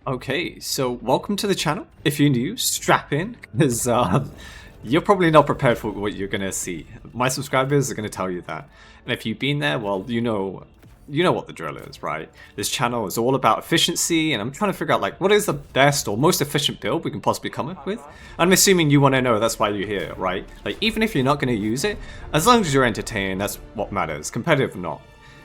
Okay, so welcome to the channel. If you're new, strap in, because you're probably not prepared for what you're gonna see. My subscribers are gonna tell you that, and if you've been there, well, you know what the drill is, right? This channel is all about efficiency, and I'm trying to figure out like what is the best or most efficient build we can possibly come up with. I'm assuming you want to know, that's why you're here, right? Like even if you're not gonna use it, as long as you're entertained, that's what matters, competitive or not.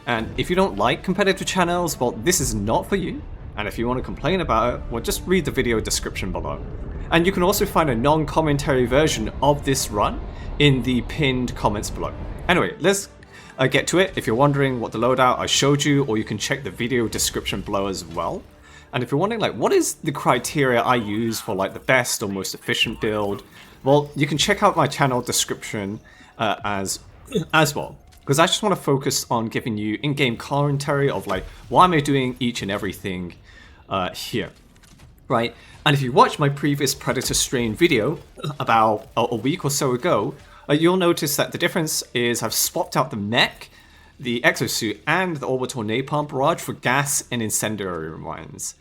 And if you don't like competitive channels, well, this is not for you. And if you want to complain about it, well, just read the video description below. And you can also find a non-commentary version of this run in the pinned comments below. Anyway, let's get to it. If you're wondering what the loadout I showed you, or you can check the video description below as well. And if you're wondering like what is the criteria I use for like the best or most efficient build, well, you can check out my channel description as well. Because I just want to focus on giving you in-game commentary of like why am I doing each and everything here, right? And if you watch my previous Predator Strain video about a week or so ago, you'll notice that the difference is I've swapped out the mech, the exosuit, and the orbital napalm barrage for gas and incendiary mines.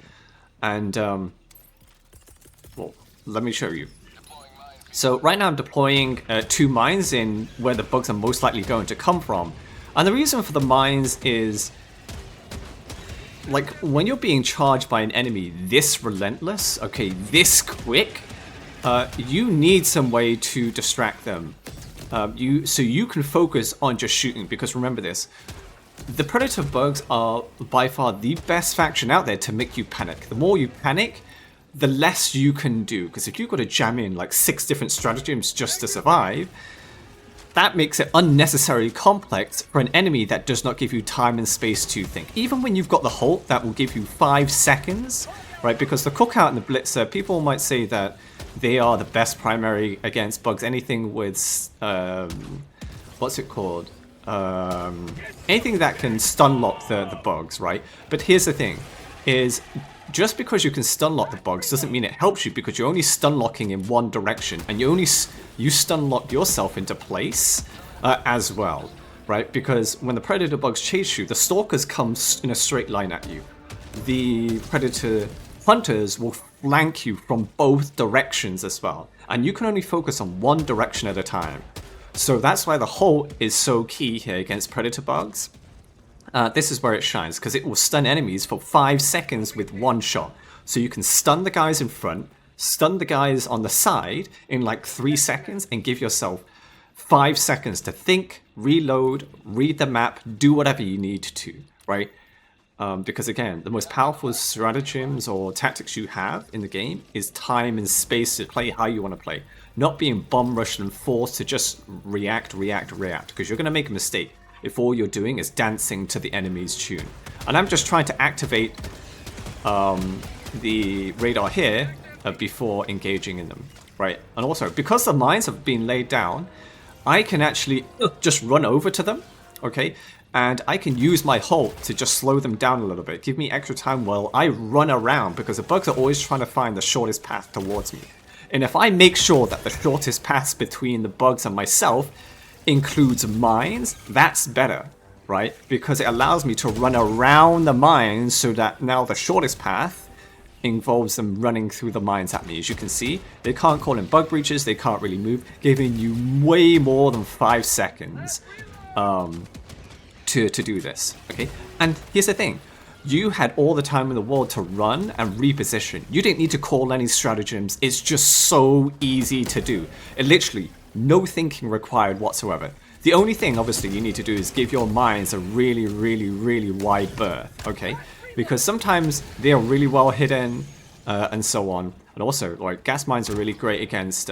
And well, let me show you. So right now I'm deploying 2 mines in where the bugs are most likely going to come from. And the reason for the mines is, like, when you're being charged by an enemy this relentless, okay, this quick, you need some way to distract them. So you can focus on just shooting, because remember this, the Predator bugs are by far the best faction out there to make you panic. The more you panic, the less you can do, because if you've got to jam in like 6 different stratagems just to survive, that makes it unnecessarily complex for an enemy that does not give you time and space to think. Even when you've got the Halt that will give you 5 seconds, right? Because the Cookout and the Blitzer, people might say that they are the best primary against bugs. Anything with, what's it called? Anything that can stun lock the bugs, right? But here's the thing, is just because you can stun lock the bugs doesn't mean it helps you, because you're only stun locking in one direction, and you stun lock yourself into place as well, right? Because when the Predator bugs chase you, the Stalkers come in a straight line at you. The Predator Hunters will flank you from both directions as well, and you can only focus on one direction at a time. So that's why the Halt is so key here against Predator bugs. This is where it shines, because it will stun enemies for 5 seconds with one shot. So you can stun the guys in front, stun the guys on the side in like 3 seconds, and give yourself 5 seconds to think, reload, read the map, do whatever you need to, right? Because again, the most powerful stratagems or tactics you have in the game is time and space to play how you want to play. Not being bomb rushed and forced to just react, because you're going to make a mistake if all you're doing is dancing to the enemy's tune. And I'm just trying to activate the radar here before engaging in them, right? And also, because the mines have been laid down, I can actually just run over to them, okay? And I can use my Halt to just slow them down a little bit, give me extra time while I run around, because the bugs are always trying to find the shortest path towards me. And if I make sure that the shortest path between the bugs and myself includes mines, that's better, right? Because it allows me to run around the mines, so that now the shortest path involves them running through the mines at me. As you can see, they can't call in bug breaches, they can't really move, giving you way more than 5 seconds to do this, okay? And here's the thing, you had all the time in the world to run and reposition. You didn't need to call any stratagems. It's just so easy to do. It literally, no thinking required whatsoever. The only thing, obviously, you need to do is give your mines a really wide berth, okay? Because sometimes they are really well hidden and so on. And also, like, gas mines are really great against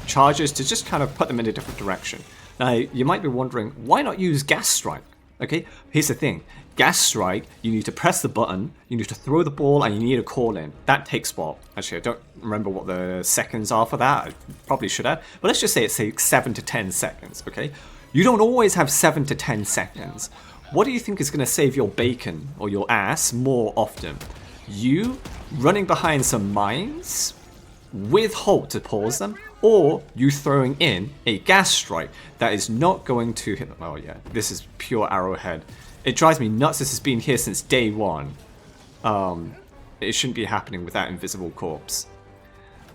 charges to just kind of put them in a different direction. Now, you might be wondering, why not use gas strike? Okay, here's the thing. Gas strike, you need to press the button, you need to throw the ball, and you need a call in. That takes what? Actually, I don't remember what the seconds are for that. I probably should have. But let's just say it takes 7 to 10 seconds, okay? You don't always have 7 to 10 seconds. What do you think is going to save your bacon or your ass more often? You running behind some mines with Halt to pause them, or you throwing in a gas strike that is not going to hit them. Oh yeah, this is pure arrowhead. It drives me nuts. This has been here since day one. It shouldn't be happening with that invisible corpse.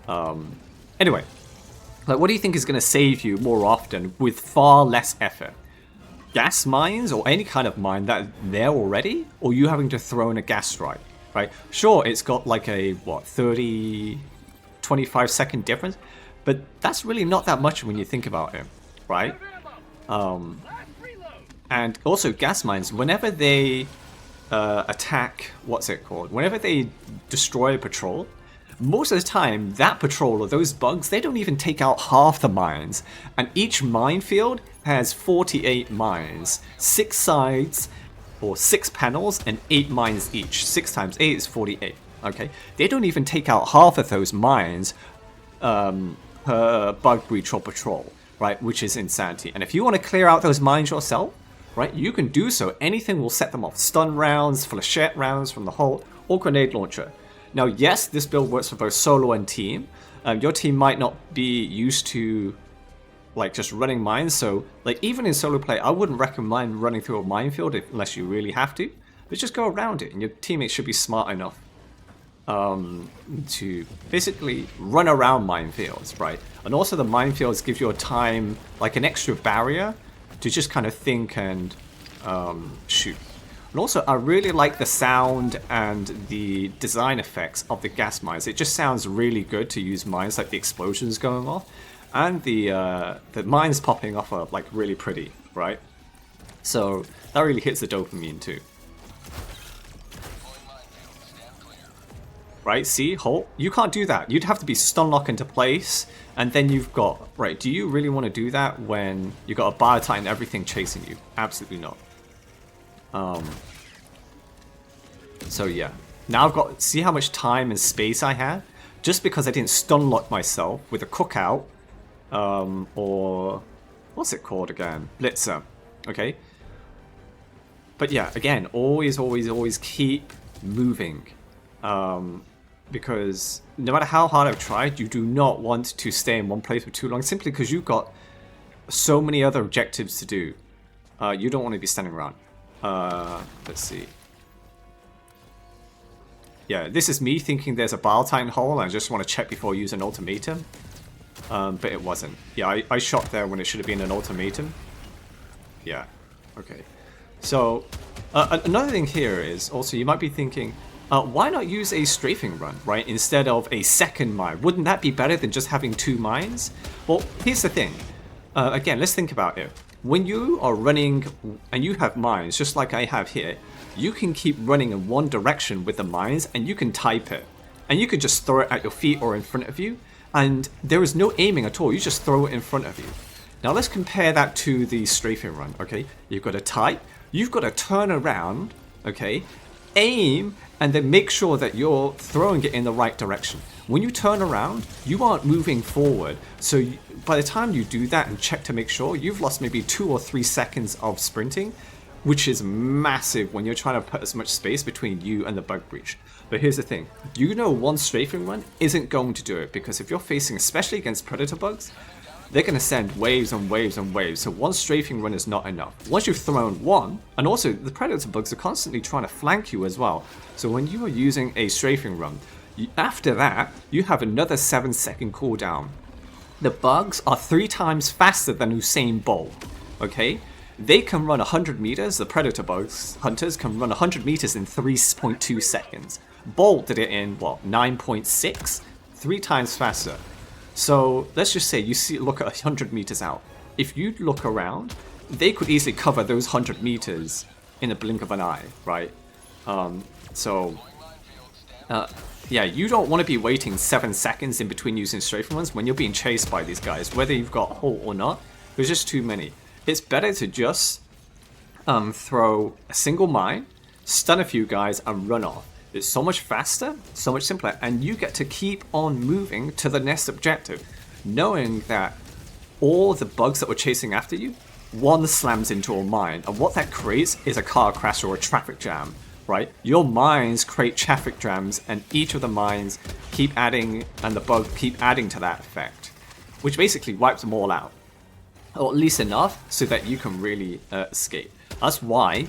Anyway, like, what do you think is going to save you more often with far less effort? Gas mines or any kind of mine that's there already, or you having to throw in a gas strike, right? Sure, it's got like a, what, 30, 25 second difference, but that's really not that much when you think about it, right? And also gas mines, whenever they attack, what's it called? Whenever they destroy a patrol, most of the time that patrol or those bugs, they don't even take out half the mines. And each minefield has 48 mines, 6 sides or 6 panels and 8 mines each. 6 times 8 is 48. Okay, they don't even take out half of those mines per bug breach or patrol, right? Which is insanity. And if you want to clear out those mines yourself, right, you can do so. Anything will set them off. Stun rounds, flechette rounds from the hull, or grenade launcher. Now, yes, this build works for both solo and team. Your team might not be used to like just running mines, so like even in solo play, I wouldn't recommend running through a minefield unless you really have to. But just go around it, and your teammates should be smart enough to basically run around minefields, right? And also the minefields give you a time, like an extra barrier to just kind of think and shoot. And also, I really like the sound and the design effects of the gas mines. It just sounds really good to use mines, like the explosions going off, and the mines popping off are like really pretty, right? So that really hits the dopamine too. Right, see, halt. You can't do that. You'd have to be stun lock into place, and then you've got, right, do you really want to do that when you've got a Biotitan and everything chasing you? Absolutely not. So yeah, now I've got, see how much time and space I had? Just because I didn't stun lock myself with a cookout, or, what's it called again? Blitzer, okay? But yeah, again, always keep moving. Because no matter how hard I've tried, you do not want to stay in one place for too long, simply because you've got so many other objectives to do. You don't want to be standing around. Let's see. Yeah, this is me thinking there's a Biotitan hole, and I just want to check before I use an ultimatum. But it wasn't. Yeah, I shot there when it should have been an ultimatum. Yeah, okay. So, another thing here is, also you might be thinking, why not use a strafing run, right, instead of a second mine? Wouldn't that be better than just having 2 mines? Well, here's the thing. Again, let's think about it. When you are running and you have mines, just like I have here, you can keep running in one direction with the mines, and you can type it. And you could just throw it at your feet or in front of you, and there is no aiming at all. You just throw it in front of you. Now let's compare that to the strafing run, okay? You've got to type, you've got to turn around, okay? Aim, and then make sure that you're throwing it in the right direction. When you turn around, you aren't moving forward. So by the time you do that and check to make sure, you've lost maybe 2 or 3 seconds of sprinting, which is massive when you're trying to put as much space between you and the bug breach. But here's the thing, you know one strafing run isn't going to do it, because if you're facing, especially against predator bugs, they're going to send waves and waves and waves, so one strafing run is not enough. Once you've thrown one, and also the predator bugs are constantly trying to flank you as well, so when you are using a strafing run, after that, you have another 7-second cooldown. The bugs are 3 times faster than Usain Bolt, okay? They can run 100 meters, the predator bugs, hunters, can run 100 meters in 3.2 seconds. Bolt did it in, what, 9.6? 3 times faster. So let's just say you look at 100 meters out. If you look around, they could easily cover those 100 meters in a blink of an eye, right? Yeah, you don't want to be waiting 7 seconds in between using strafing runs when you're being chased by these guys, whether you've got Halt or not. There's just too many. It's better to just throw a single mine, stun a few guys, and run off. It's so much faster, so much simpler, and you get to keep on moving to the next objective, knowing that all the bugs that were chasing after you, one slams into a mine, and what that creates is a car crash or a traffic jam, right? Your mines create traffic jams, and each of the mines keep adding, and the bugs keep adding to that effect, which basically wipes them all out, or at least enough so that you can really escape. That's why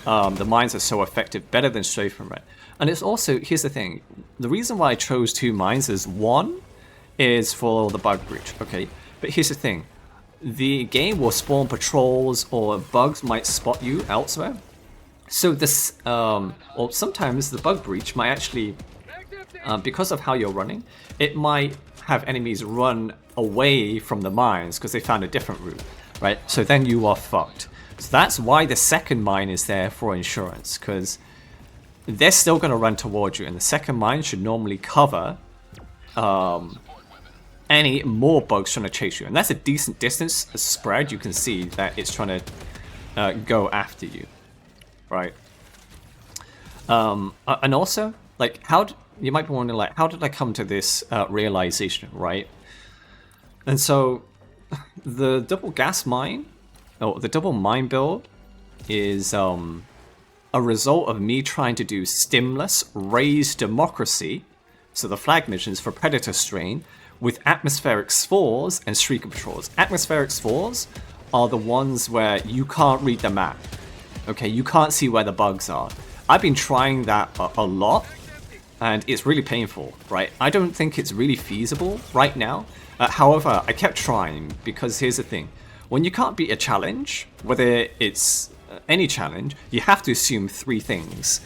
the mines are so effective, better than strafe and red. And it's also, here's the thing, the reason why I chose 2 mines is, one is for the bug breach, okay? But here's the thing, the game will spawn patrols or bugs might spot you elsewhere. So this, or sometimes the bug breach might actually, because of how you're running, it might have enemies run away from the mines because they found a different route, right? So then you are fucked. So that's why the second mine is there for insurance, because they're still going to run towards you, and the second mine should normally cover any more bugs trying to chase you. And that's a decent distance spread. You can see that it's trying to go after you, right? And also, like, you might be wondering, like, how did I come to this realization, right? And so the double gas mine, or the double mine build, is a result of me trying to do stimless, raise democracy, so the flag missions for Predator Strain, with atmospheric spores and streaker patrols. Atmospheric spores are the ones where you can't read the map. Okay, you can't see where the bugs are. I've been trying that a lot, and it's really painful, right? I don't think it's really feasible right now. However, I kept trying, because here's the thing. When you can't beat a challenge, whether it's any challenge, you have to assume 3 things.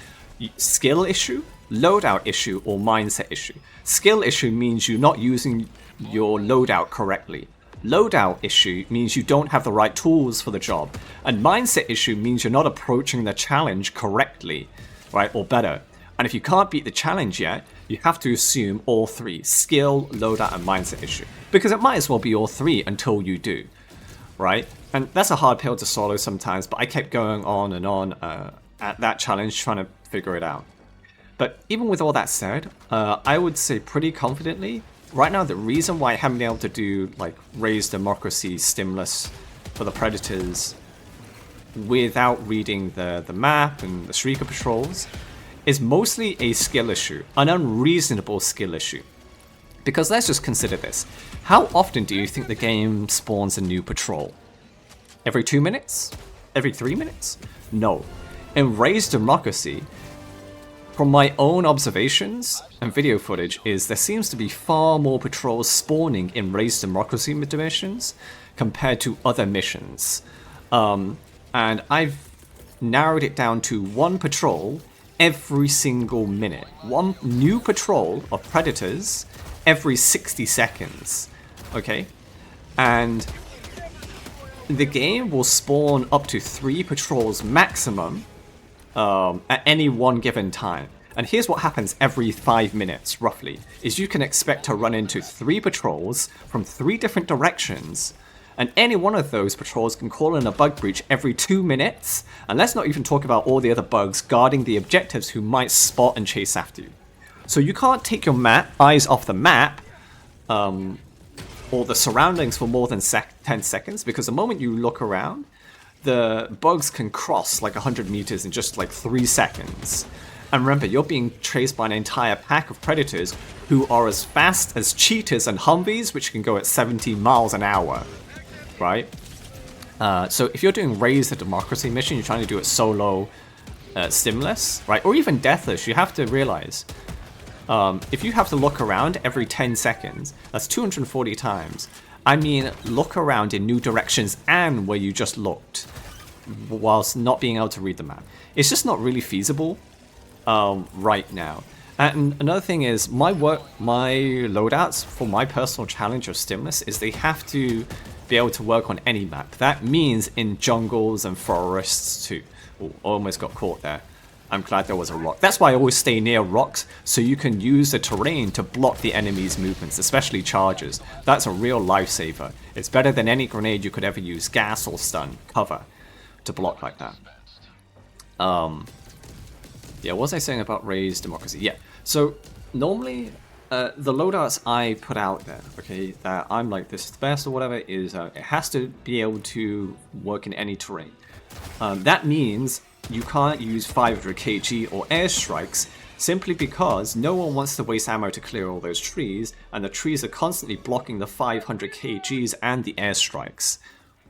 Skill issue, loadout issue, or mindset issue. Skill issue means you're not using your loadout correctly. Loadout issue means you don't have the right tools for the job. And mindset issue means you're not approaching the challenge correctly, right, or better. And if you can't beat the challenge yet, you have to assume all 3. Skill, loadout, and mindset issue. Because it might as well be all 3 until you do, right? And that's a hard pill to swallow sometimes, but I kept going on and on at that challenge trying to figure it out. But even with all that said, I would say pretty confidently, right now the reason why I haven't been able to do like raise democracy stimulus for the Predators without reading the map and the streaker patrols is mostly a skill issue, an unreasonable skill issue. Because let's just consider this. How often do you think the game spawns a new patrol? Every 2 minutes? Every 3 minutes? No. In Raised Democracy, from my own observations and video footage, is there seems to be far more patrols spawning in Raised Democracy missions compared to other missions. And I've narrowed it down to 1 patrol every single minute. 1 new patrol of Predators every 60 seconds. Okay? And the game will spawn up to 3 patrols maximum at any one given time. And here's what happens every 5 minutes, roughly, is you can expect to run into 3 patrols from 3 different directions, and any one of those patrols can call in a bug breach every 2 minutes, and let's not even talk about all the other bugs guarding the objectives who might spot and chase after you. So you can't take your eyes off the map, or the surroundings for more than 10 seconds, because the moment you look around, the bugs can cross like 100 meters in just like 3 seconds. And remember, you're being chased by an entire pack of Predators who are as fast as cheetahs and Humvees, which can go at 70 miles an hour, right? So if you're doing Raise the Democracy mission, you're trying to do it solo, stimless, right? Or even deathless, you have to realize, if you have to look around every 10 seconds, that's 240 times. I mean, look around in new directions and where you just looked, whilst not being able to read the map. It's just not really feasible right now. And another thing is, my loadouts for my personal challenge of stimulus is they have to be able to work on any map. That means in jungles and forests too. Ooh, almost got caught there. I'm glad there was a rock. That's why I always stay near rocks, so you can use the terrain to block the enemy's movements, especially charges. That's a real lifesaver. It's better than any grenade you could ever use, gas or stun, cover, to block like that. Yeah, what was I saying about Raised Democracy? Yeah, so normally the loadouts I put out there, okay, that I'm like, this is the best or whatever, is it has to be able to work in any terrain. That means you can't use 500 kg or airstrikes simply because no one wants to waste ammo to clear all those trees, and the trees are constantly blocking the 500 kgs and the airstrikes,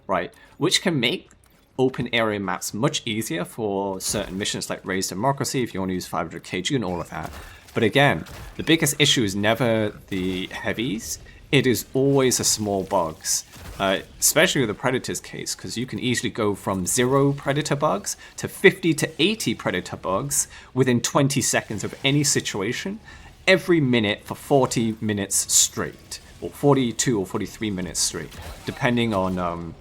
right? Which can make open area maps much easier for certain missions like Raise Democracy, if you want to use 500 kg and all of that. But again, the biggest issue is never the heavies, it is always the small bugs. Especially with the Predator's case, because you can easily go from 0 Predator bugs to 50 to 80 Predator bugs within 20 seconds of any situation, every minute for 40 minutes straight, or 42 or 43 minutes straight, depending on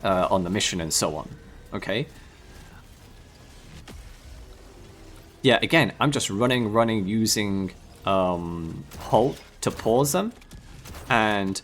the mission and so on. Okay. Yeah, again, I'm just running, using Halt to pause them. And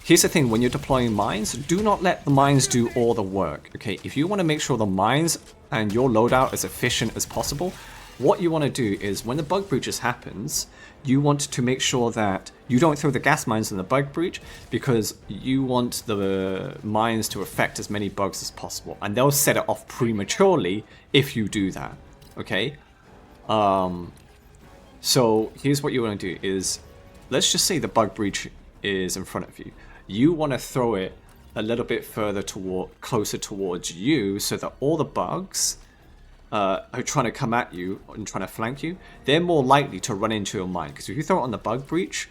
here's the thing, when you're deploying mines, do not let the mines do all the work. Okay, if you want to make sure the mines and your loadout is efficient as possible, what you want to do is when the bug breaches happens, you want to make sure that you don't throw the gas mines in the bug breach, because you want the mines to affect as many bugs as possible, and they'll set it off prematurely if you do that. Okay. So here's what you want to do is, let's just say the bug breach is in front of you. You want to throw it a little bit further closer towards you, so that all the bugs who are trying to come at you and trying to flank you, they're more likely to run into your mine. Because if you throw it on the bug breach,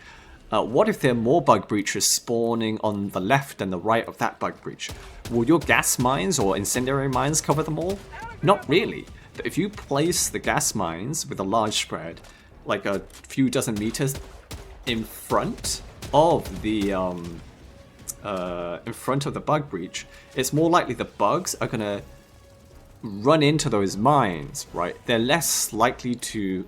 what if there are more bug breaches spawning on the left and the right of that bug breach? Will your gas mines or incendiary mines cover them all? Not really. But if you place the gas mines with a large spread, like a few dozen meters in front of the bug breach, it's more likely the bugs are gonna run into those mines, right? They're less likely to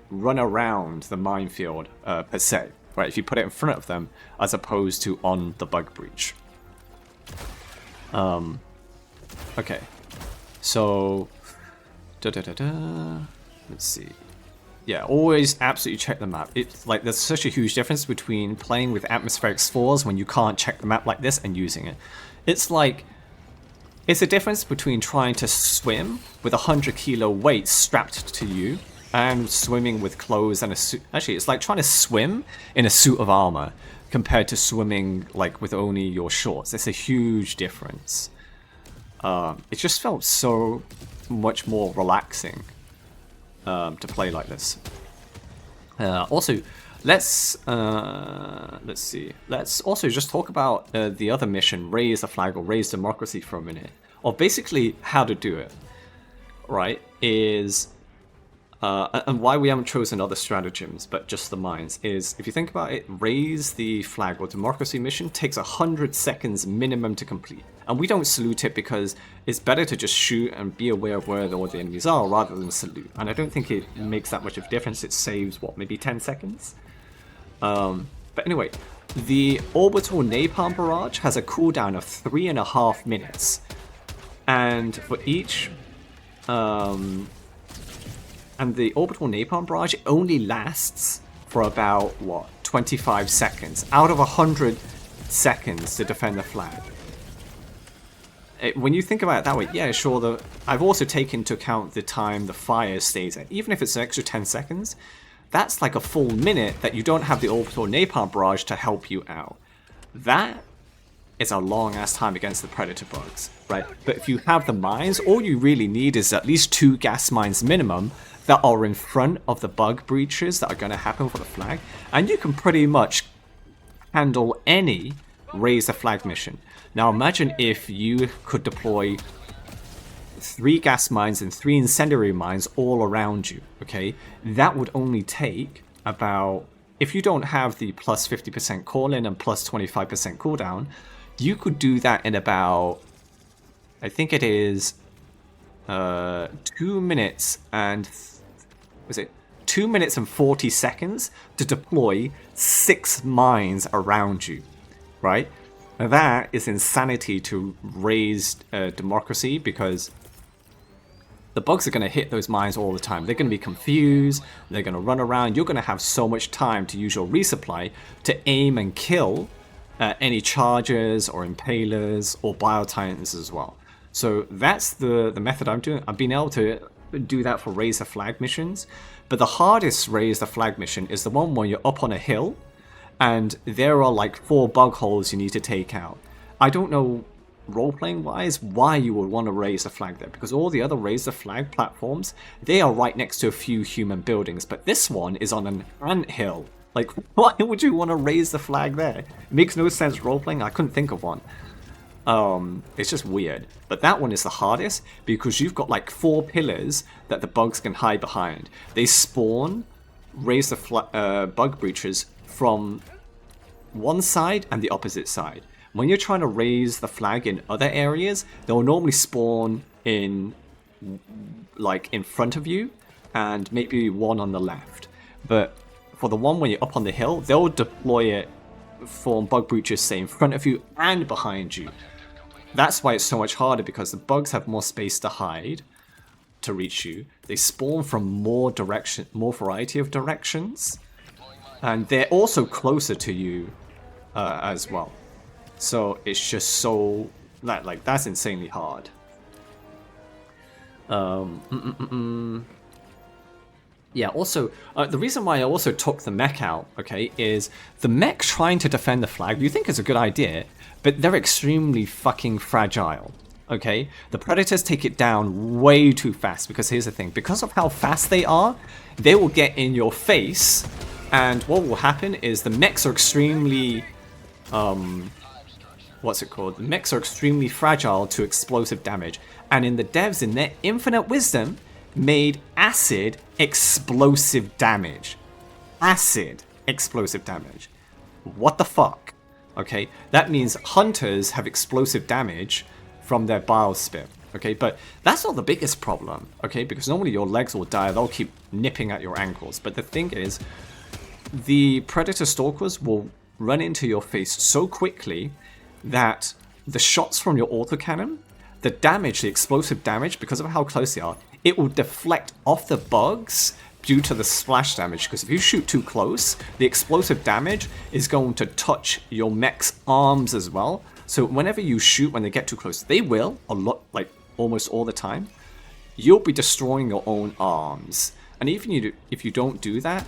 run around the minefield per se, right? If you put it in front of them as opposed to on the bug breach. Okay, so let's see. Yeah, always absolutely check the map. It's like there's such a huge difference between playing with atmospheric spores when you can't check the map like this and using it. It's like, it's a difference between trying to swim with a 100-kilo weight strapped to you and swimming with clothes and a suit. Actually, it's like trying to swim in a suit of armor compared to swimming like with only your shorts. It's a huge difference. It just felt so much more relaxing to play like this. Also, let's see. Let's also just talk about the other mission, Raise the Flag or Raise Democracy, for a minute. Or basically how to do it, right, is, and why we haven't chosen other stratagems, but just the mines, is, if you think about it, Raise the Flag or Democracy mission takes 100 seconds minimum to complete. And we don't salute it because it's better to just shoot and be aware of where all the enemies are rather than salute. And I don't think it makes that much of a difference. It saves, what, maybe 10 seconds? But anyway, the orbital napalm barrage has a cooldown of 3.5 minutes. And for each... and the orbital napalm barrage only lasts for about, what, 25 seconds out of 100 seconds to defend the flag. When you think about it that way, yeah, sure, I've also taken into account the time the fire stays at. Even if it's an extra 10 seconds, that's like a full minute that you don't have the orbital napalm barrage to help you out. That is a long-ass time against the Predator bugs, right? But if you have the mines, all you really need is at least 2 gas mines minimum that are in front of the bug breaches that are going to happen for the flag, and you can pretty much handle any Raise the Flag mission. Now imagine if you could deploy 3 gas mines and 3 incendiary mines all around you, okay? That would only take about, if you don't have the plus 50% call-in and plus 25% cooldown, you could do that in about, I think it is 2 minutes and, was it 2 minutes and 40 seconds to deploy 6 mines around you, right? Now that is insanity to Raise Democracy, because the bugs are going to hit those mines all the time. They're going to be confused, they're going to run around, you're going to have so much time to use your resupply to aim and kill any chargers or impalers or biotitans as well. So that's the method I'm doing. I've been able to do that for Raise the Flag missions, but the hardest Raise the Flag mission is the one where you're up on a hill and there are like 4 bug holes you need to take out. I don't know role-playing wise, why you would want to raise a flag there, because all the other raise the flag platforms, they are right next to a few human buildings, but this one is on an anthill. Like, why would you want to raise the flag there? It makes no sense role-playing. I couldn't think of one. It's just weird. But that one is the hardest because you've got like 4 pillars that the bugs can hide behind. They spawn, raise the bug breaches from one side and the opposite side. When you're trying to raise the flag in other areas, they'll normally spawn in like in front of you and maybe one on the left. But for the one when you're up on the hill, they'll deploy it for bug breaches, say in front of you and behind you. That's why it's so much harder, because the bugs have more space to hide to reach you. They spawn from more variety of directions, and they're also closer to you as well. So it's just so that's insanely hard. Yeah, also, the reason why I also took the mech out, okay, is the mech trying to defend the flag, you think it's a good idea, but they're extremely fucking fragile, okay? The predators take it down way too fast, because here's the thing, because of how fast they are, they will get in your face, and what will happen is the mechs are extremely, what's it called? The mechs are extremely fragile to explosive damage, and in the devs, in their infinite wisdom, made acid explosive damage. Acid explosive damage. What the fuck? Okay, that means hunters have explosive damage from their bile spit. Okay, but that's not the biggest problem. Okay, because normally your legs will die, they'll keep nipping at your ankles. But the thing is, the predator stalkers will run into your face so quickly that the shots from your autocannon, the damage, the explosive damage, because of how close they are, it will deflect off the bugs due to the splash damage, because if you shoot too close, the explosive damage is going to touch your mech's arms as well. So whenever you shoot when they get too close, they will, a lot, like almost all the time, you'll be destroying your own arms. And even if you don't do that,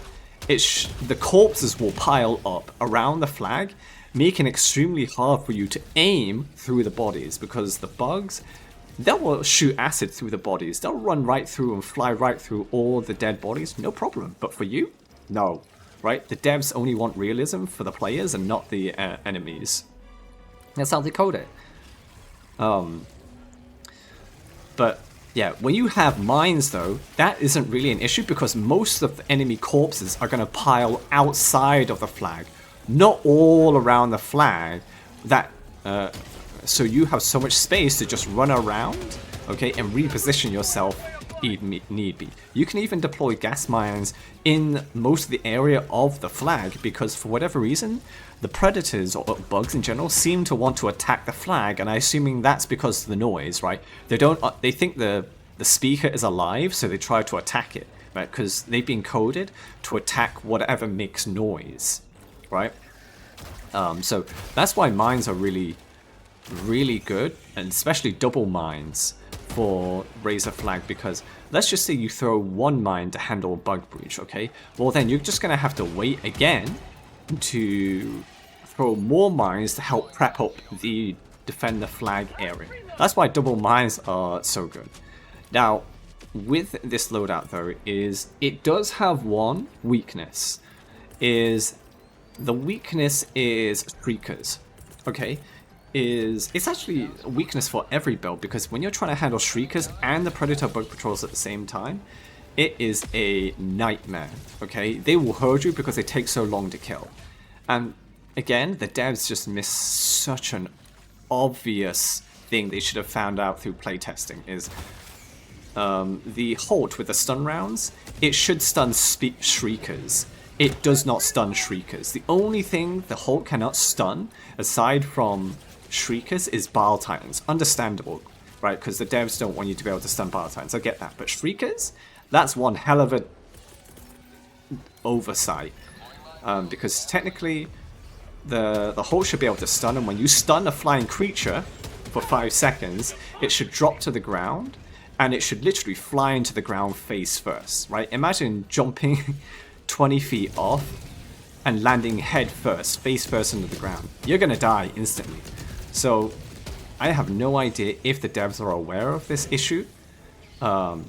the corpses will pile up around the flag, making it extremely hard for you to aim through the bodies, because the bugs, they will shoot acid through the bodies. They'll run right through and fly right through all the dead bodies, no problem. But for you, no, right? The devs only want realism for the players and not the enemies. That's how they code it. But yeah, when you have mines though, that isn't really an issue, because most of the enemy corpses are going to pile outside of the flag, not all around the flag. So you have so much space to just run around, okay, and reposition yourself if need be. You can even deploy gas mines in most of the area of the flag, because for whatever reason, the predators or bugs in general seem to want to attack the flag, and I'm assuming that's because of the noise, right? They think the speaker is alive, so they try to attack it, right? Because they've been coded to attack whatever makes noise, right? So that's why mines are really good, and especially double mines for raise a flag, because let's just say you throw one mine to handle a bug breach, okay? Well then you're just gonna have to wait again to throw more mines to help prep up the defend the flag area. That's why double mines are so good. Now with this loadout though, is it does have one weakness. The weakness is shriekers, okay? It's actually a weakness for every build, because when you're trying to handle shriekers and the predator bug patrols at the same time, it is a nightmare, okay? They will hurt you because they take so long to kill. And again, the devs just miss such an obvious thing they should have found out through playtesting, is the Halt with the stun rounds, it should stun shriekers. It does not stun shriekers. The only thing the Halt cannot stun, aside from shriekers, is Bile Titans. Understandable, right? Because the devs don't want you to be able to stun Bile Titans. I get that. But shriekers, that's one hell of a oversight. Because technically, the Halt should be able to stun, and when you stun a flying creature for 5 seconds, it should drop to the ground, and it should literally fly into the ground face first, right? Imagine jumping 20 feet off and landing head first, face first into the ground. You're gonna die instantly. So I have no idea if the devs are aware of this issue. Because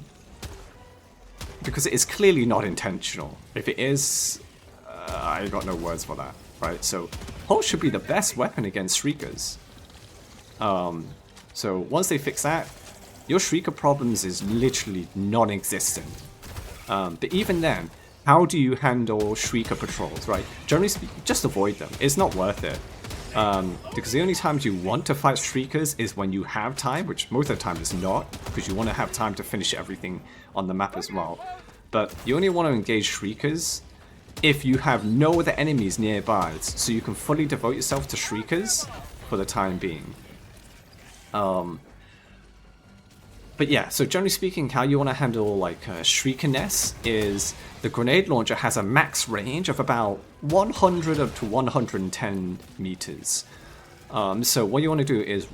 it is clearly not intentional. If it is, I got no words for that, right? So Halt should be the best weapon against Shriekers. So once they fix that, your Shrieker problems is literally non-existent. But even then, how do you handle Shrieker patrols, right? Generally speaking, just avoid them. It's not worth it. Because the only times you want to fight Shriekers is when you have time, which most of the time is not, because you want to have time to finish everything on the map as well. But you only want to engage Shriekers if you have no other enemies nearby, so you can fully devote yourself to Shriekers for the time being. But yeah, so generally speaking, how you want to handle like Shrieker nests is the grenade launcher has a max range of about 100 up to 110 meters. So what you want to do is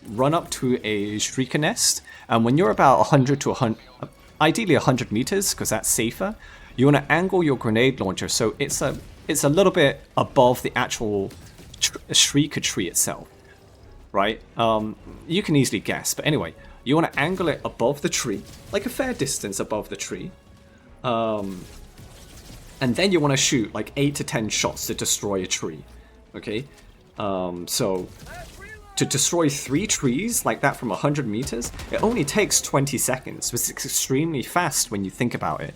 run up to a Shrieker nest, and when you're about 100 to 100, ideally 100 meters, because that's safer, you want to angle your grenade launcher so it's a little bit above the actual Shrieker tree itself, right? You can easily guess, but anyway. You want to angle it above the tree, like a fair distance above the tree. And then you want to shoot like 8 to 10 shots to destroy a tree. Okay? So, to destroy 3 trees like that from 100 meters, it only takes 20 seconds. Which is extremely fast when you think about it.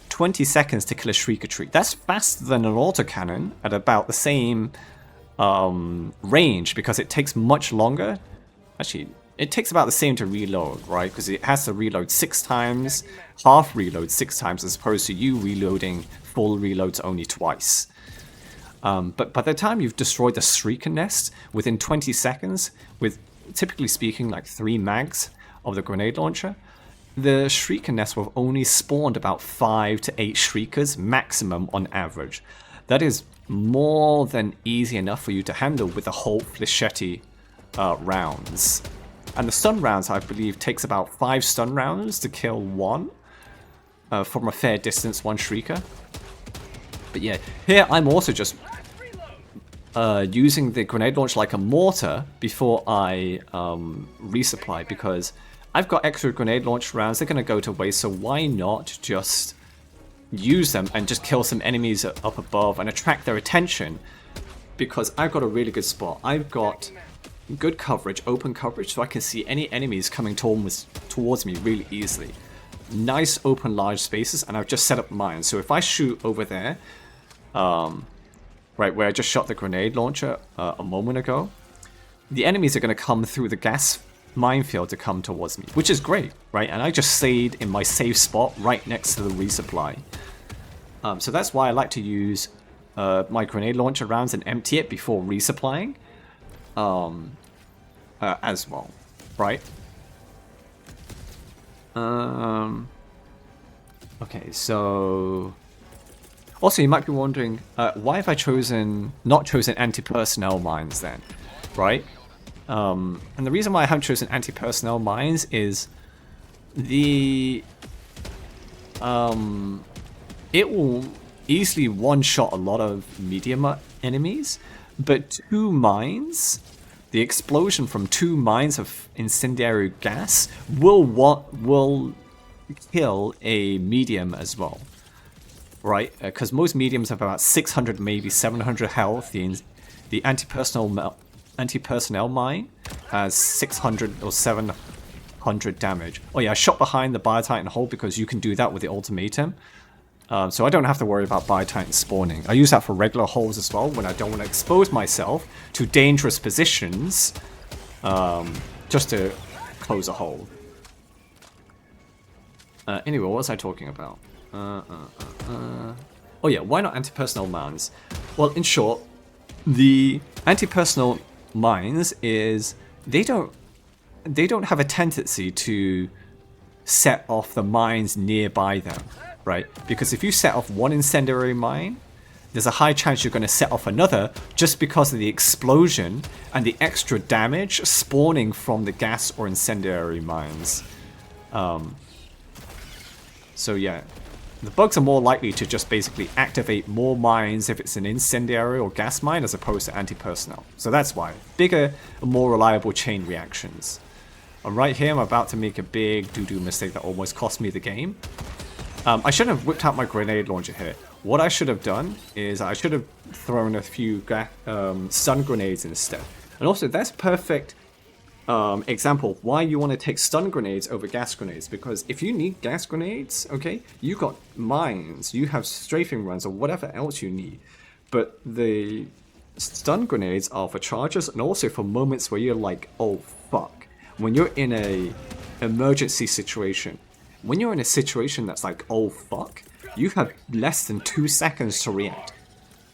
20 seconds to kill a Shrieker tree. That's faster than an autocannon at about the same range, because it takes much longer. Actually, it takes about the same to reload, right? Because it has to reload 6 times, half reload 6 times, as opposed to you reloading full reloads only twice. But by the time you've destroyed the Shrieker nest, within 20 seconds, with typically speaking like 3 mags of the grenade launcher, the Shrieker nest will have only spawned about 5 to 8 Shriekers maximum on average. That is more than easy enough for you to handle with the whole Flechetti rounds. And the stun rounds, I believe, takes about 5 stun rounds to kill one from a fair distance, 1 Shrieker. But yeah, here I'm also just using the grenade launch like a mortar before I resupply, because I've got extra grenade launch rounds. They're going to go to waste, so why not just use them and just kill some enemies up above and attract their attention? Because I've got a really good spot. I've got good coverage, open coverage, so I can see any enemies coming towards me really easily. Nice open large spaces, and I've just set up mines. So if I shoot over there, right where I just shot the grenade launcher a moment ago, the enemies are going to come through the gas minefield to come towards me, which is great, right? And I just stayed in my safe spot right next to the resupply. So that's why I like to use my grenade launcher rounds and empty it before resupplying. As well, right? Okay, so also you might be wondering why have I not chosen anti-personnel mines then, right? And the reason why I haven't chosen anti-personnel mines is it will easily one-shot a lot of medium enemies, but 2 mines. The explosion from 2 mines of incendiary gas will kill a medium as well, right? Because most mediums have about 600, maybe 700 health. The anti-personnel mine has 600 or 700 damage. Oh yeah, I shot behind the Biotitan hole because you can do that with the ultimatum. So I don't have to worry about Biotitan spawning. I use that for regular holes as well when I don't want to expose myself to dangerous positions just to close a hole. Anyway, what was I talking about? Oh yeah, why not anti-personnel mines? Well, in short, the anti-personnel mines is they don't have a tendency to set off the mines nearby them. Right? Because if you set off one incendiary mine, there's a high chance you're going to set off another just because of the explosion and the extra damage spawning from the gas or incendiary mines. So yeah, the bugs are more likely to just basically activate more mines if it's an incendiary or gas mine as opposed to anti-personnel. So that's why. Bigger and more reliable chain reactions. And right here I'm about to make a big doo-doo mistake that almost cost me the game. I shouldn't have whipped out my grenade launcher here. What I should have done is I should have thrown a few stun grenades instead. And also that's perfect example of why you want to take stun grenades over gas grenades, because if you need gas grenades, okay, you got mines, you have strafing runs or whatever else you need, but the stun grenades are for charges and also for moments where you're like, oh fuck, when you're in a emergency situation, when you're in a situation that's like, oh fuck, you have less than 2 seconds to react.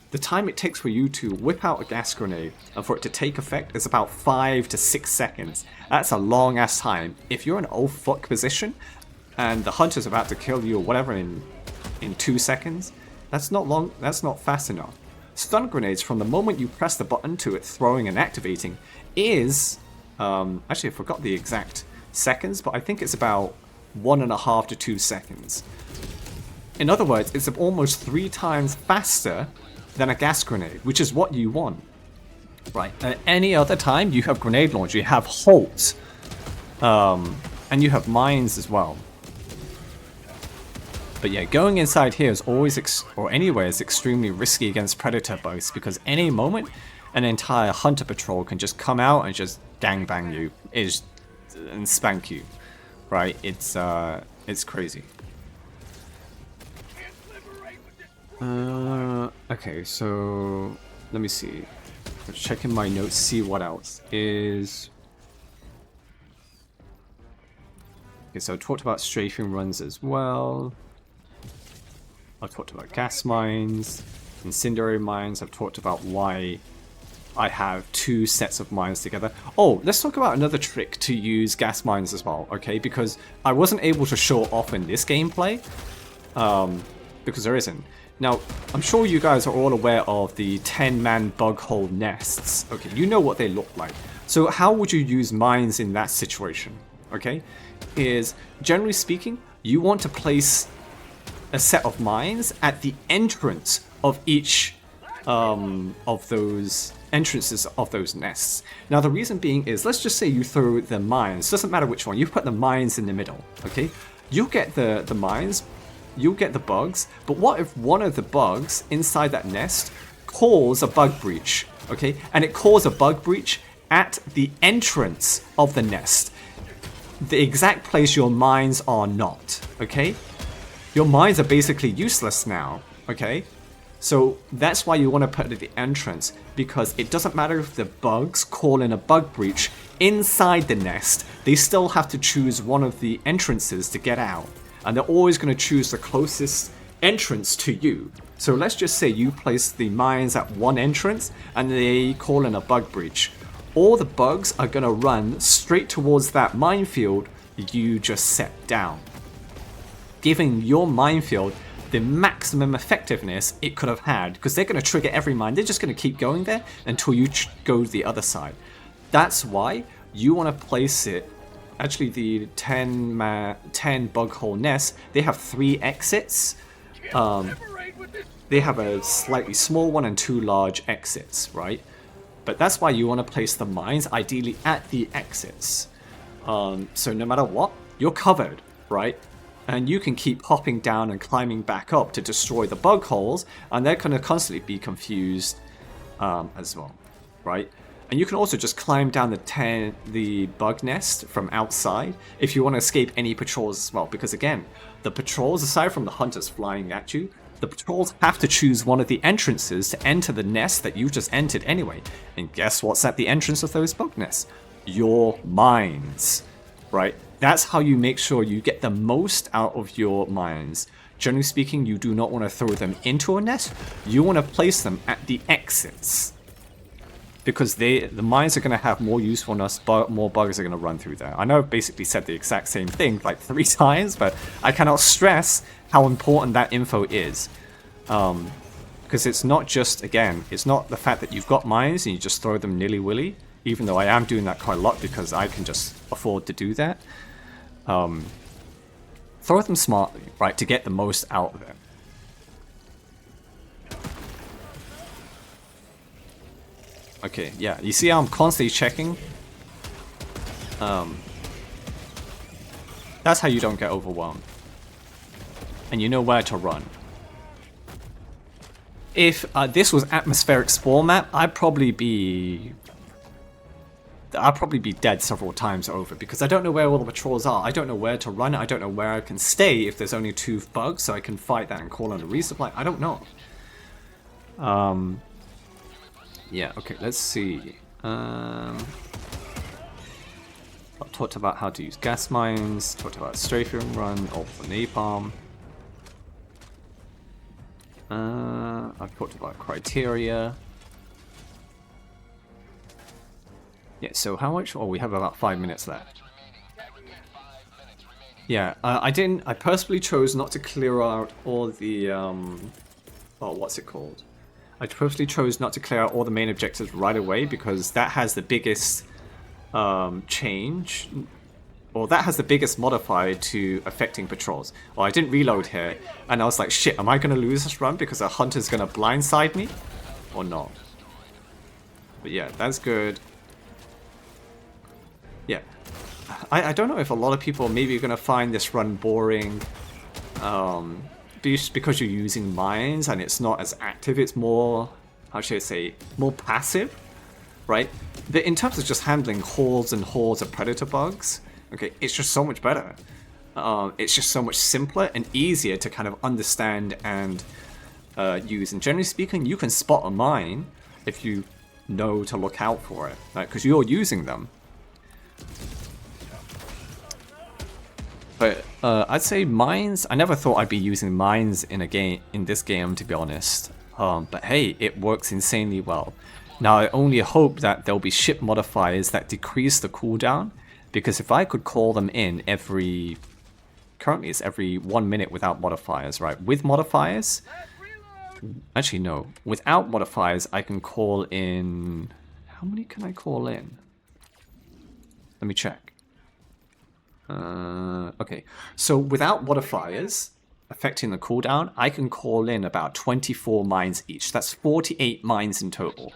The time it takes for you to whip out a gas grenade and for it to take effect is about 5 to 6 seconds. That's a long ass time. If you're in an oh fuck position and the hunter's about to kill you or whatever in 2 seconds, that's not long, that's not fast enough. Stun grenades, from the moment you press the button to it throwing and activating, is actually I forgot the exact seconds, but I think it's about 1.5 to 2 seconds. In other words, it's almost 3 times faster than a gas grenade, which is what you want, right? At any other time, you have grenade launch, you have halt, and you have mines as well. But yeah, going inside here is always, or anywhere, is extremely risky against predator bugs, because any moment, an entire hunter patrol can just come out and just gangbang you, and spank you, right? It's crazy. Okay, so let me see. Let's check in my notes, see what else is. Okay, so I talked about strafing runs as well. I've talked about gas mines, incendiary mines. I've talked about why I have 2 sets of mines together. Oh, let's talk about another trick to use gas mines as well, okay? Because I wasn't able to show it off in this gameplay, because there isn't. Now, I'm sure you guys are all aware of the 10-man bug hole nests. Okay, you know what they look like. So how would you use mines in that situation? Okay, is generally speaking, you want to place a set of mines at the entrance of each of those entrances of those nests. Now, the reason being is, let's just say you throw the mines, doesn't matter which one, you put the mines in the middle, okay? You'll get the mines, you'll get the bugs, but what if one of the bugs inside that nest cause a bug breach, okay? And it causes a bug breach at the entrance of the nest, the exact place your mines are not, okay? Your mines are basically useless now, okay? So that's why you want to put it at the entrance, because it doesn't matter if the bugs call in a bug breach inside the nest, they still have to choose one of the entrances to get out. And they're always going to choose the closest entrance to you. So let's just say you place the mines at one entrance and they call in a bug breach. All the bugs are going to run straight towards that minefield you just set down, giving your minefield the maximum effectiveness it could have had, because they're going to trigger every mine. They're just going to keep going there until you go to the other side. That's why you want to place it. Actually, the 10 bug hole nest, they have 3 exits. They have a slightly small one and 2 large exits, right? But that's why you want to place the mines ideally at the exits. So no matter what, you're covered, right? And you can keep hopping down and climbing back up to destroy the bug holes, and they're going to constantly be confused as well, right? And you can also just climb down the bug nest from outside if you want to escape any patrols as well. Because again, the patrols, aside from the hunters flying at you, the patrols have to choose one of the entrances to enter the nest that you just entered anyway. And guess what's at the entrance of those bug nests? Your mines, right? That's how you make sure you get the most out of your mines. Generally speaking, you do not want to throw them into a nest. You want to place them at the exits, because the mines are going to have more usefulness, but more bugs are going to run through there. I know I've basically said the exact same thing like 3 times, but I cannot stress how important that info is. Because it's not just, again, it's not the fact that you've got mines and you just throw them nilly-willy, even though I am doing that quite a lot because I can just afford to do that. throw them smartly, right, to get the most out of it. Okay, yeah, you see how I'm constantly checking? That's how you don't get overwhelmed. And you know where to run. If this was atmospheric spore map, I'd probably be dead several times over because I don't know where all the patrols are. I don't know where to run. I don't know where I can stay if there's only 2 bugs, so I can fight that and call on a resupply. I don't know. Yeah, okay, let's see. I talked about how to use gas mines, talked about strafing run, for napalm. I've talked about criteria. Yeah, so how much? Oh, we have about 5 minutes left. Yeah, I personally chose not to clear out all the, what's it called? I purposely chose not to clear out all the main objectives right away because that has the biggest change, or that has the biggest modifier to affecting patrols. Well, I didn't reload here, and I was like, shit, am I going to lose this run because a hunter's going to blindside me? Or not? But yeah, that's good. Yeah. I don't know if a lot of people maybe are going to find this run boring. Just because you're using mines and it's not as active, it's more, how should I say, more passive, right? But in terms of just handling hordes and hordes of predator bugs, okay, it's just so much better. It's just so much simpler and easier to kind of understand and use. And generally speaking, you can spot a mine if you know to look out for it, right? Because you're using them. But I'd say mines. I never thought I'd be using mines in this game, to be honest. But hey, it works insanely well. Now I only hope that there'll be ship modifiers that decrease the cooldown, because if I could call them in currently it's every 1 minute without modifiers, right? With modifiers, actually no, without modifiers I can call in. How many can I call in? Let me check. Okay, so without modifiers affecting the cooldown, I can call in about 24 mines each. That's 48 mines in total.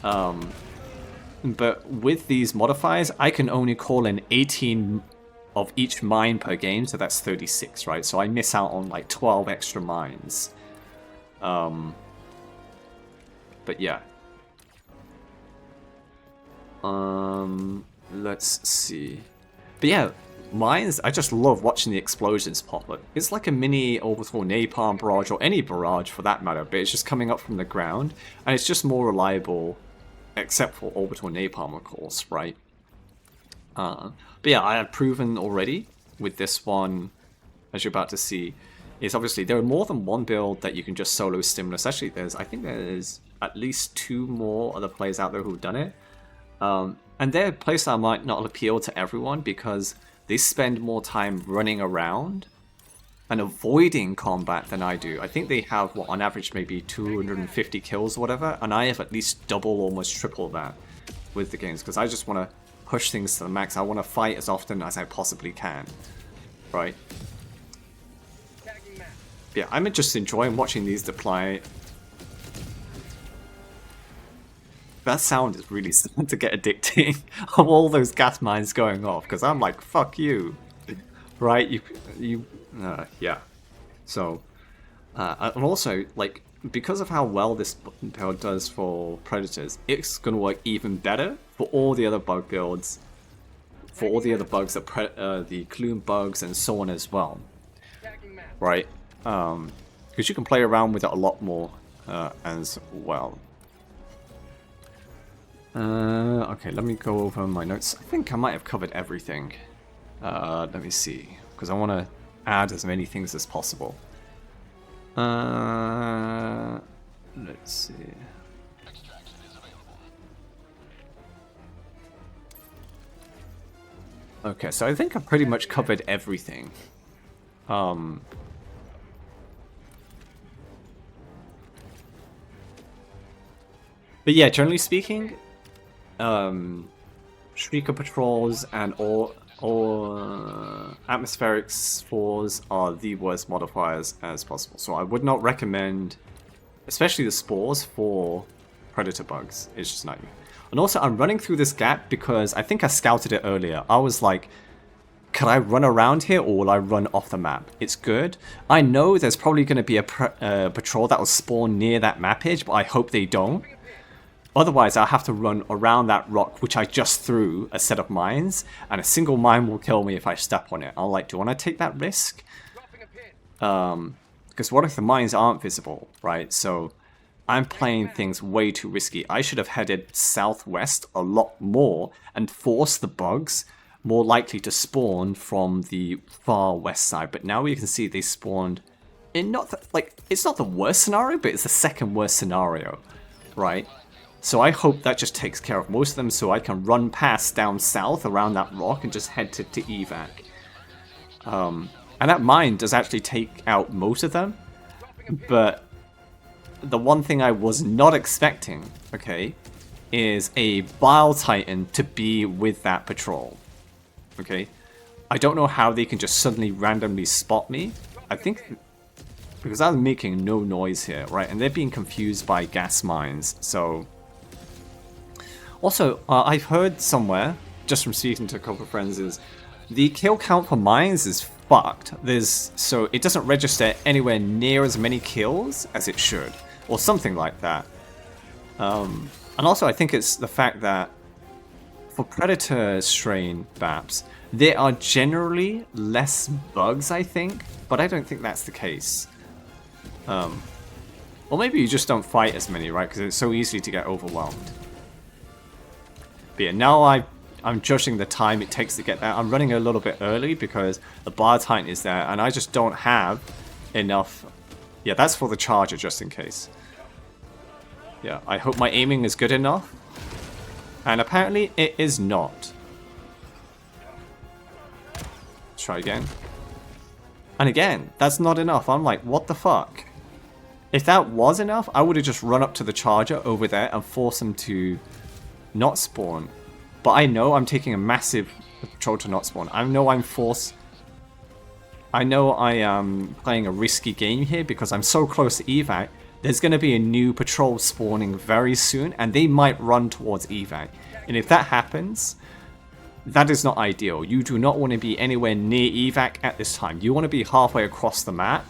But with these modifiers, I can only call in 18 of each mine per game, so that's 36, right? So I miss out on like 12 extra mines. But yeah. Let's see. But yeah, mines, I just love watching the explosions pop up. It's like a mini orbital napalm barrage, or any barrage for that matter, but it's just coming up from the ground, and it's just more reliable, except for orbital napalm, of course, right? But yeah, I have proven already with this one, as you're about to see, is obviously there are more than one build that you can just solo stimulus. Actually, I think there's at least 2 more other players out there who've done it. And their playstyle might not appeal to everyone because they spend more time running around and avoiding combat than I do. I think they have, on average, maybe 250 kills or whatever, and I have at least double, almost triple that with the games, because I just want to push things to the max. I want to fight as often as I possibly can, right? Yeah, I'm just enjoying watching these deploy. That sound is really starting to get addicting of all those gas mines going off, because I'm like, fuck you, right? Yeah. So, and also, like, because of how well this build does for predators, it's going to work even better for all the other bug builds, for all the other bugs, the Gloom bugs and so on as well, right? Because you can play around with it a lot more as well. Okay, let me go over my notes. I think I might have covered everything. Let me see, because I want to add as many things as possible. Let's see. Okay, so I think I've pretty much covered everything. But yeah, generally speaking, Shrieker patrols and all or atmospheric spores are the worst modifiers as possible. So I would not recommend, especially the spores, for predator bugs. It's just not you. And also, I'm running through this gap because I think I scouted it earlier. I was like, could I run around here or will I run off the map? It's good. I know there's probably going to be a patrol that will spawn near that map edge, but I hope they don't. Otherwise, I'll have to run around that rock, which I just threw a set of mines, and a single mine will kill me if I step on it. I'm like, do I want to take that risk? Because what if the mines aren't visible, right? So I'm playing things way too risky. I should have headed southwest a lot more and forced the bugs more likely to spawn from the far west side. But now you can see they spawned in it's not the worst scenario, but it's the second worst scenario, right? So I hope that just takes care of most of them so I can run past down south around that rock and just head to evac. And that mine does actually take out most of them, but the one thing I was not expecting, okay, is a Bile Titan to be with that patrol. Okay, I don't know how they can just suddenly randomly spot me. I think because I'm making no noise here, right? And they're being confused by gas mines. So also, I've heard somewhere, just from speaking to a couple of friends, is the kill count for mines is fucked. So it doesn't register anywhere near as many kills as it should, or something like that. And also, I think it's the fact that for Predator strain maps, there are generally less bugs, I think, but I don't think that's the case. Or maybe you just don't fight as many, right? Because it's so easy to get overwhelmed. But yeah, now I'm judging the time it takes to get there. I'm running a little bit early because the Bile Titan is there, and I just don't have enough. Yeah, that's for the charger, just in case. Yeah, I hope my aiming is good enough. And apparently it is not. Let's try again. And again, that's not enough. I'm like, what the fuck? If that was enough, I would have just run up to the charger over there and force him to not spawn. But I know I'm taking a massive patrol to not spawn. I know I am playing a risky game here because I'm so close to evac. There's going to be a new patrol spawning very soon, and they might run towards evac. And if that happens, that is not ideal. You do not want to be anywhere near evac at this time. You want to be halfway across the map,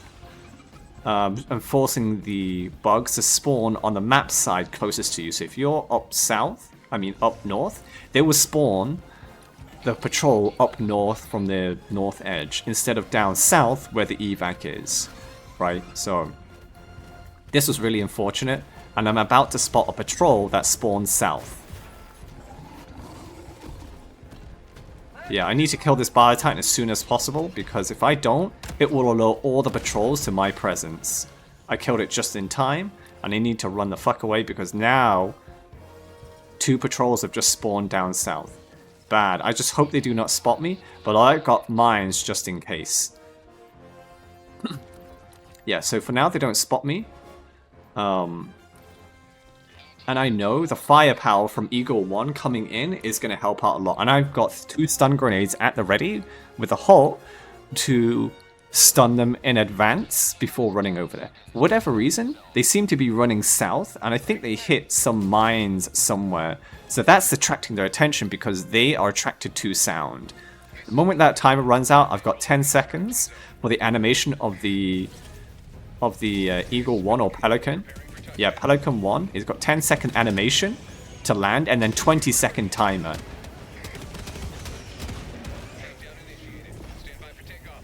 and forcing the bugs to spawn on the map side closest to you. So if you're up north, they will spawn the patrol up north from the north edge instead of down south where the evac is, right? So this was really unfortunate, and I'm about to spot a patrol that spawns south. Yeah, I need to kill this Bile Titan as soon as possible, because if I don't, it will allow all the patrols to my presence. I killed it just in time, and I need to run the fuck away because now 2 patrols have just spawned down south. Bad. I just hope they do not spot me, but I've got mines just in case. Yeah, so for now they don't spot me. And I know the firepower from Eagle 1 coming in is going to help out a lot. And I've got 2 stun grenades at the ready with a halt to stun them in advance before running over there. For whatever reason, they seem to be running south, and I think they hit some mines somewhere. So that's attracting their attention because they are attracted to sound. The moment that timer runs out, I've got 10 seconds for the animation of the Eagle 1 or Pelican. Yeah, Pelican 1. It's got 10-second animation to land and then 20-second timer.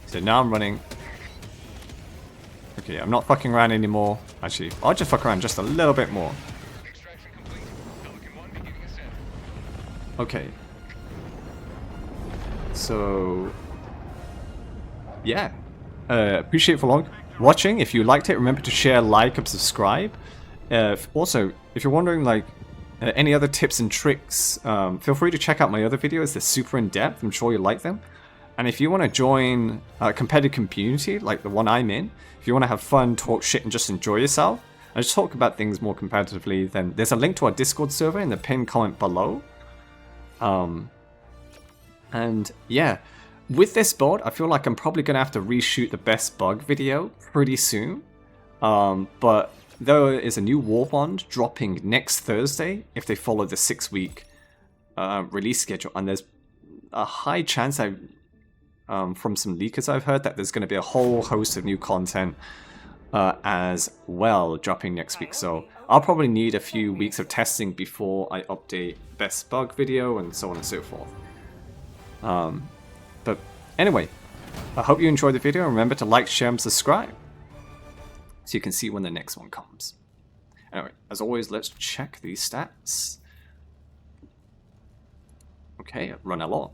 So now I'm running. Okay, I'm not fucking around anymore. Actually, I'll just fuck around just a little bit more. Okay. So yeah. Appreciate for watching. If you liked it, remember to share, like, and subscribe. Also, if you're wondering like any other tips and tricks, feel free to check out my other videos. They're super in depth. I'm sure you like them. And if you want to join a competitive community like the one I'm in, if you want to have fun, talk shit, and just enjoy yourself, and just talk about things more competitively, then there's a link to our Discord server in the pinned comment below. And yeah, with this build, I feel like I'm probably going to have to reshoot the best bug video pretty soon. But there is a new war bond dropping next Thursday if they follow the 6-week release schedule. And there's a high chance, from some leakers I've heard, that there's going to be a whole host of new content as well dropping next week. So I'll probably need a few weeks of testing before I update best bug video and so on and so forth. But anyway, I hope you enjoyed the video. Remember to like, share, and subscribe so you can see when the next one comes. Anyway, as always, let's check these stats. Okay, run a lot.